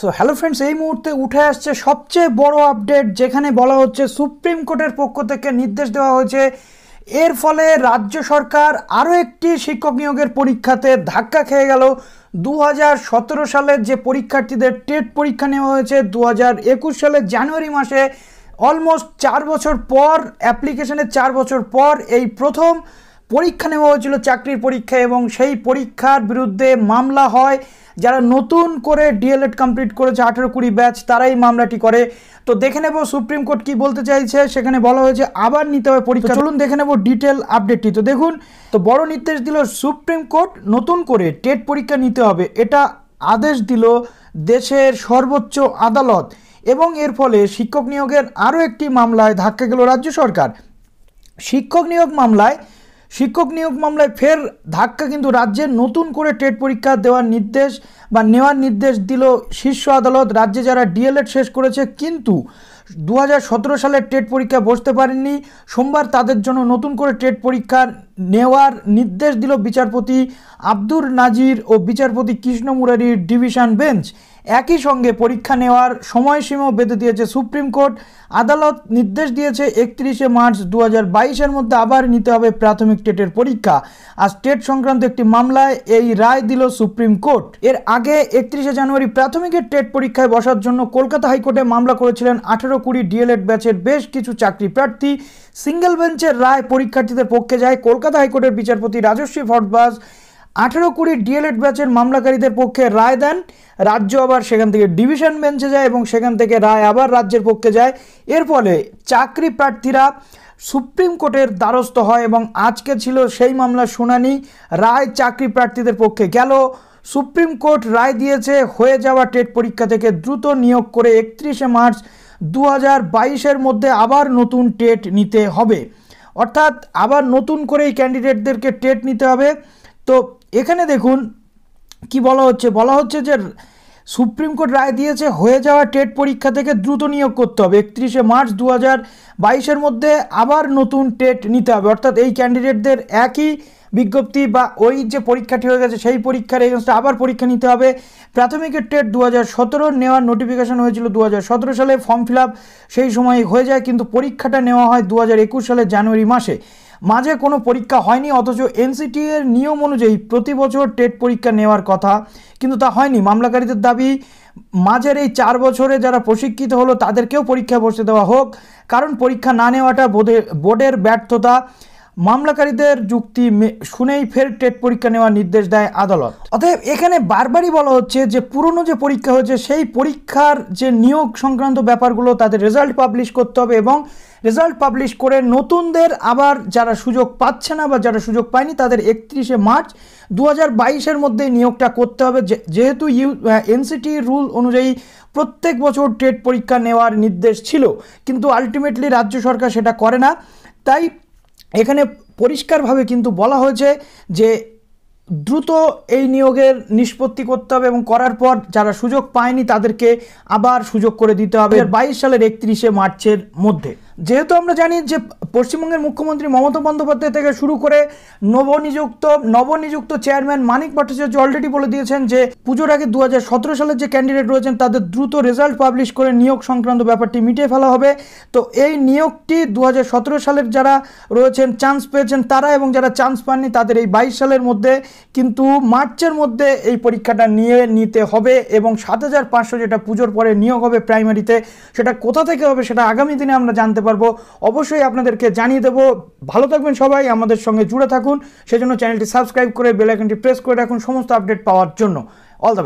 So hello friends, এই মুহূর্তে উঠে আসছে সবচেয়ে বড় আপডেট, যেখানে বলা হচ্ছে সুপ্রিম কোর্টের পক্ষ থেকে নির্দেশ দেওয়া হয়েছে। এর ফলে রাজ্য সরকার আরও একটি শিক্ষক নিয়োগের পরীক্ষাতে ধাক্কা খেয়ে গেল। 2017 সালের যে পরীক্ষার্থীদের টেট পরীক্ষা নেওয়া হয়েছে 2021 সালের জানুয়ারি মাসে, অলমোস্ট 4 বছর পর, অ্যাপ্লিকেশনের 4 বছর পর এই প্রথম পরীক্ষা নেওয়া হয়েছিল চাকরির পরীক্ষা, এবং সেই পরীক্ষার বিরুদ্ধে মামলা হয়। যারা নতুন করে ডিএলএড কমপ্লিট করেছে 18-20 ব্যাচ, তারাই মামলাটি করে। তো দেখে নেব সুপ্রিম কোর্ট কি বলতে চাইছে। সেখানে বলা হয়েছে আবার নিতে হবে পরীক্ষা। চলুন দেখে নেব ডিটেল আপডেটটি। তো দেখুন, তো বড় নির্দেশ দিল সুপ্রিম কোর্ট, নতুন করে টেট পরীক্ষা নিতে হবে, এটা আদেশ দিল দেশের সর্বোচ্চ আদালত। এবং এর ফলে শিক্ষক নিয়োগের আরও একটি মামলায় ধাক্কা গেল রাজ্য সরকার। শিক্ষক নিয়োগ মামলায় ফের ধাক্কা, কিন্তু রাজ্যের নতুন করে টেট পরীক্ষা নেওয়ার নির্দেশ দিল শীর্ষ আদালত। রাজ্যে যারা ডিএলএড শেষ করেছে কিন্তু 2017 সালের টেট পরীক্ষা বসতে পারেননি, সোমবার তাদের জন্য নতুন করে টেট পরীক্ষা নেওয়ার নির্দেশ দিল বিচারপতি আব্দুর নাজির ও বিচারপতি কৃষ্ণ মুরারির ডিভিশন বেঞ্চ। একই সঙ্গে পরীক্ষা নেওয়ার সময়সীমাও বেঁধে দিয়েছে সুপ্রিম কোর্ট। আদালত নির্দেশ দিয়েছে 31শে মার্চ 2022-এর মধ্যে আবার নিতে হবে প্রাথমিক টেটের পরীক্ষা। আজ টেট সংক্রান্ত একটি মামলায় এই রায় দিল সুপ্রিম কোর্ট। এর আগে 31শে জানুয়ারি প্রাথমিকের টেট পরীক্ষায় বসার জন্য কলকাতা হাইকোর্টে মামলা করেছিলেন 18-20 ডিএলএড ব্যাচের বেশ কিছু চাকরি প্রার্থী। সিঙ্গেল বেঞ্চের রায় পরীক্ষার্থীদের পক্ষে যায়। কলকাতা হাইকোর্টের বিচারপতি রাজশ্রী ভট্টবাস 18-20 ডিএলএড ব্যাচের মামলাকারীদের পক্ষে রায় দেন। রাজ্য আবার সেখান থেকে ডিভিশন বেঞ্চে যায় এবং সেখান থেকে রায় আবার রাজ্যের পক্ষে যায়। এর ফলে চাকরি প্রার্থীরা সুপ্রিম কোর্টের দ্বারস্থ হয় এবং আজকে ছিল সেই মামলার শুনানি। রায় চাকরি প্রার্থীদের পক্ষে গেল। সুপ্রিম কোর্ট রায় দিয়েছে হয়ে যাওয়া টেট পরীক্ষা থেকে দ্রুত নিয়োগ করে 31শে মার্চ 2022-এর মধ্যে আবার নতুন টেট নিতে হবে। অর্থাৎ আবার নতুন করে এই ক্যান্ডিডেটদেরকে টেট নিতে হবে। তো এখানে দেখুন কি বলা হচ্ছে যে সুপ্রিম কোর্ট রায় দিয়েছে হয়ে যাওয়া টেট পরীক্ষা থেকে দ্রুত নিয়োগ করতে হবে। 31শে মার্চ 2022-এর মধ্যে আবার নতুন টেট নিতে হবে। অর্থাৎ এই ক্যান্ডিডেটদের একই বিজ্ঞপ্তি বা ওই যে পরীক্ষাটি হয়ে গেছে সেই পরীক্ষার এগেনস্টে আবার পরীক্ষা নিতে হবে। প্রাথমিকের টেট 2017 নেওয়ার নোটিফিকেশন হয়েছিল 2017 সালে, ফর্ম ফিল আপ সেই সময় হয়ে যায়, কিন্তু পরীক্ষাটা নেওয়া হয় 2021 সালের জানুয়ারি মাসে। মাঝে কোনো পরীক্ষা হয়নি, অথচ এনসিটি এর নিয়ম অনুযায়ী প্রতি বছর টেট পরীক্ষা নেওয়ার কথা, কিন্তু তা হয়নি। মামলাকারীদের দাবি মাঝের এই 4 বছরে যারা প্রশিক্ষিত হলো তাদেরকেও পরীক্ষা বসতে দেওয়া হোক, কারণ পরীক্ষা না নেওয়াটা বোর্ডের ব্যর্থতা। মামলাকারীদের যুক্তি শুনেই ফের টেট পরীক্ষা নেওয়ার নির্দেশ দেয় আদালত। অতএব এখানে বারবারই বলা হচ্ছে যে পুরনো যে পরীক্ষা হয়েছে সেই পরীক্ষার যে নিয়োগ সংক্রান্ত ব্যাপারগুলো তাদের রেজাল্ট পাবলিশ করতে হবে, এবং রেজাল্ট পাবলিশ করে নতুনদের আবার যারা সুযোগ পাচ্ছে না বা যারা সুযোগ পায়নি তাদের 31শে মার্চ 2022-এর মধ্যে নিয়োগটা করতে হবে। যেহেতু এনসিটি রুল অনুযায়ী প্রত্যেক বছর টেট পরীক্ষা নেওয়ার নির্দেশ ছিল, কিন্তু আলটিমেটলি রাজ্য সরকার সেটা করে না। তাই এখানে পরিষ্কারভাবে কিন্তু বলা হয়েছে যে দ্রুত এই নিয়োগের নিষ্পত্তি করতে হবে, এবং করার পর যারা সুযোগ পায়নি তাদেরকে আবার সুযোগ করে দিতে হবে 2022 সালের 31শে মার্চের মধ্যে। যেহেতু আমরা জানি যে পশ্চিমবঙ্গের মুখ্যমন্ত্রী মমতা বন্দ্যোপাধ্যায় থেকে শুরু করে নবনিযুক্ত চেয়ারম্যান মানিক ভট্টাচার্য অলরেডি বলে দিয়েছেন যে পুজোর আগে 2017 সালের যে ক্যান্ডিডেট রয়েছেন তাদের দ্রুত রেজাল্ট পাবলিশ করে নিয়োগ সংক্রান্ত ব্যাপারটি মিটিয়ে ফেলা হবে। তো এই নিয়োগটি 2017 সালের যারা রয়েছেন চান্স পেয়েছেন তারা, এবং যারা চান্স পাননি তাদের এই 22 সালের মধ্যে, কিন্তু মার্চের মধ্যে এই পরীক্ষাটা নিতে হবে। এবং 7500 যেটা পুজোর পরে নিয়োগ হবে প্রাইমারিতে, সেটা কোথা থেকে হবে সেটা আগামী দিনে আমরা জানতে পারবো। অবশ্যই আপনাদেরকে জানিয়ে দেবো। ভালো থাকবেন সবাই, আমাদের সঙ্গে জুড়ে থাকুন। সেজন্য চ্যানেলটি সাবস্ক্রাইব করে বেল আইকনটি প্রেস করে রাখুন সমস্ত আপডেট পাওয়ার জন্য। All the best.